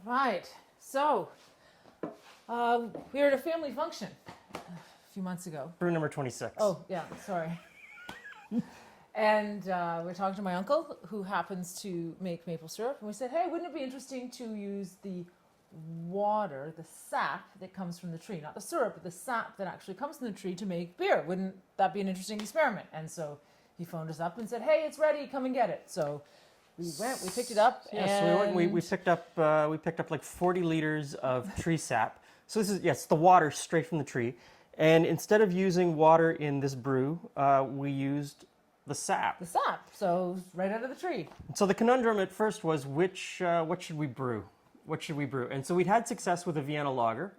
Right. So, we were at a family function a few months ago. Brew number 26. Oh, yeah, sorry. And we're talking to my uncle, who happens to make maple syrup. And we said, hey, wouldn't it be interesting to use the water, the sap that comes from the tree, not the syrup, but the sap that actually comes from the tree to make beer? Wouldn't that be an interesting experiment? And so he phoned us up and said, hey, it's ready, come and get it. So we went, we picked it up. Yeah, and so we picked up like 40 liters of tree sap. So this is, yes, the water straight from the tree. And instead of using water in this brew, we used the sap. The sap, so right out of the tree. So the conundrum at first was what should we brew? What should we brew? And so we'd had success with a Vienna Lager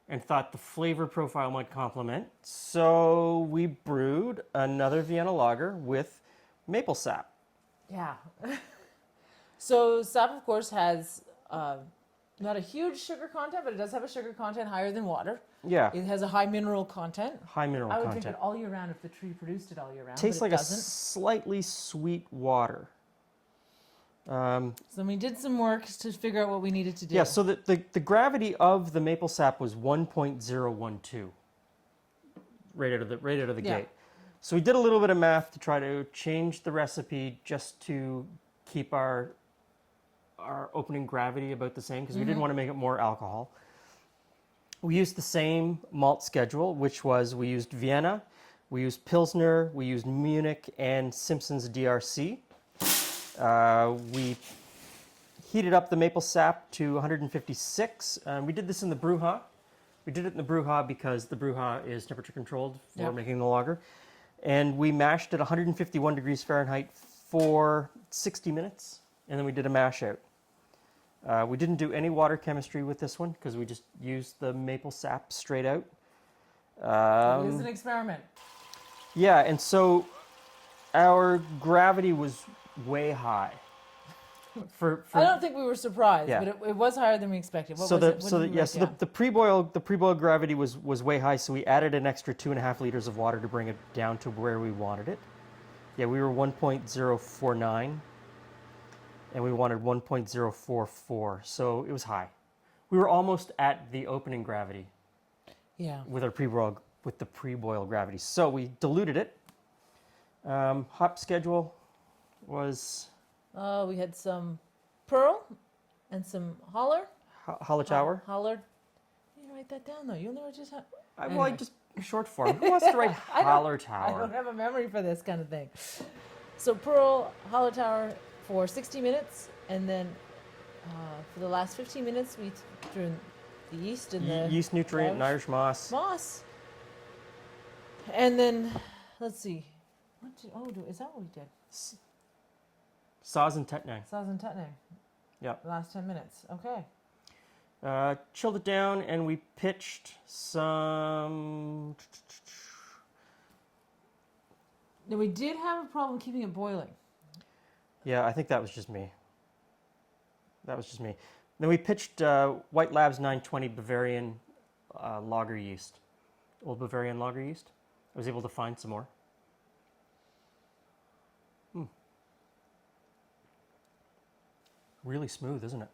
and thought the flavor profile might complement. So we brewed another Vienna Lager with maple sap. Yeah. So sap, of course, has not a huge sugar content, but it does have a sugar content higher than water. Yeah. It has a high mineral content. High mineral I would content. drink it all year round if the tree produced it all year round. Tastes but like it a doesn't. slightly sweet water. So we did some work to figure out what we needed to do. Yeah, so the gravity of the maple sap was 1.012 right out of the Yeah. gate. So we did a little bit of math to try to change the recipe just to keep our opening gravity about the same, because we didn't want to make it more alcohol. We used the same malt schedule, which was we used Vienna, we used Pilsner, we used Munich, and Simpsons DRC. We heated up the maple sap to 156. We did this in the BrewHa. We did it in the BrewHa because the BrewHa is temperature controlled for making the lager. And we mashed at 151 degrees Fahrenheit for 60 minutes, and then we did a mash out. We didn't do any water chemistry with this one because we just used the maple sap straight out. It is an experiment. Yeah, and so our gravity was way high. I don't think we were surprised, Yeah. but it was higher than we expected. What was it? What did we write down? The pre-boil gravity was way high, so we added an extra 2.5 liters of water to bring it down to where we wanted it. Yeah, we were 1.049, and we wanted 1.044, so it was high. We were almost at the opening gravity. Yeah. With the pre-boil gravity. So we diluted it. Hop schedule was We had some Perle and some Hallertauer. Holler. You didn't write that down though. You only just had. Well, I just short form. Who wants to write I Hallertauer? don't have a memory for this kind of thing. So Perle, Hallertauer for 60 minutes, and then for the last 15 minutes we threw in the yeast and the Yeast Nutrient and Irish moss. moss. And then let's see. Is that what we did? Saaz and Tettnang. Saaz and Tettnang. Yeah. The last 10 minutes. Okay. Chilled it down and we pitched some. Now we did have a problem keeping it boiling. Yeah, I think that was just me. Then we pitched White Labs 920 Bavarian lager yeast. Old Bavarian lager yeast. I was able to find some more. Really smooth, isn't it?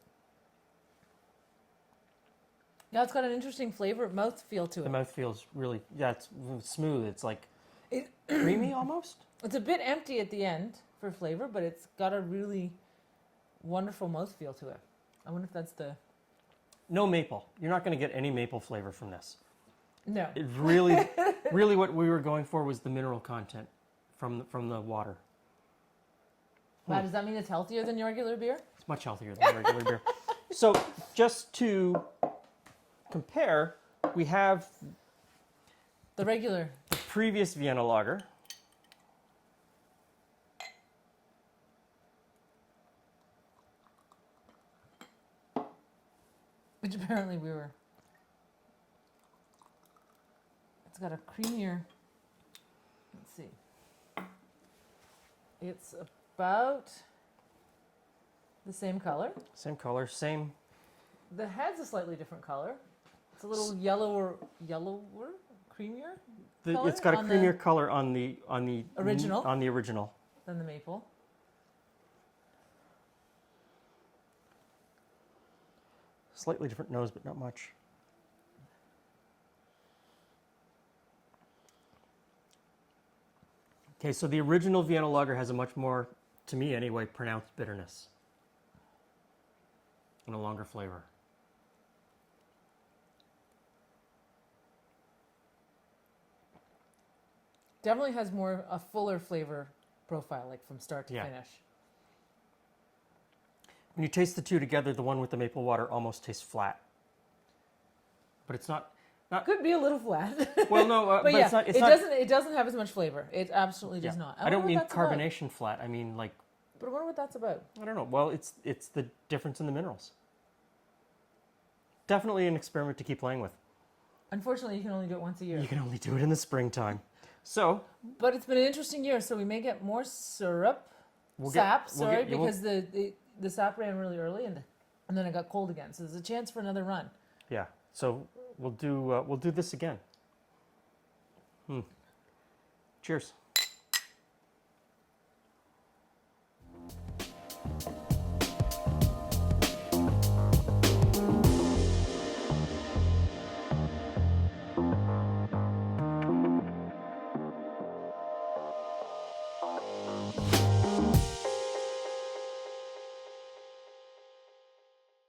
Yeah, it's got an interesting flavor, mouthfeel to it. The mouth feels really, it's smooth. It's like creamy almost. It's a bit empty at the end for flavor, but it's got a really wonderful mouthfeel to it. I wonder if that's the... No maple. You're not going to get any maple flavor from this. No. It really, really what we were going for was the mineral content from the water. Wow, does that mean it's healthier than your regular beer? It's much healthier than regular beer. So just to compare, we have The regular. the previous Vienna Lager. Which apparently we were... It's got a creamier... Let's see. It's about the same color. Same color, same. The head's a slightly different color. It's a little yellower, creamier color It's got a on creamier the color on the original. On the original. than the maple. Slightly different nose, but not much. Okay, so the original Vienna Lager has a much more, to me anyway, pronounced bitterness and a longer flavor. Definitely has more a fuller flavor profile, like from start to finish. When you taste the two together, the one with the maple water almost tastes flat, but it's not. Could be a little flat. Well, no, but yeah, it's not. It doesn't have as much flavor. It absolutely does not. I don't mean what that's about. carbonation flat. I mean like. But I wonder what that's about. I don't know. Well, it's the difference in the minerals. Definitely an experiment to keep playing with. Unfortunately, you can only do it once a year. You can only do it in the springtime. So. But it's been an interesting year, so we may get more syrup, because the sap ran really early and then it got cold again. So there's a chance for another run. Yeah. So we'll do this again. Cheers.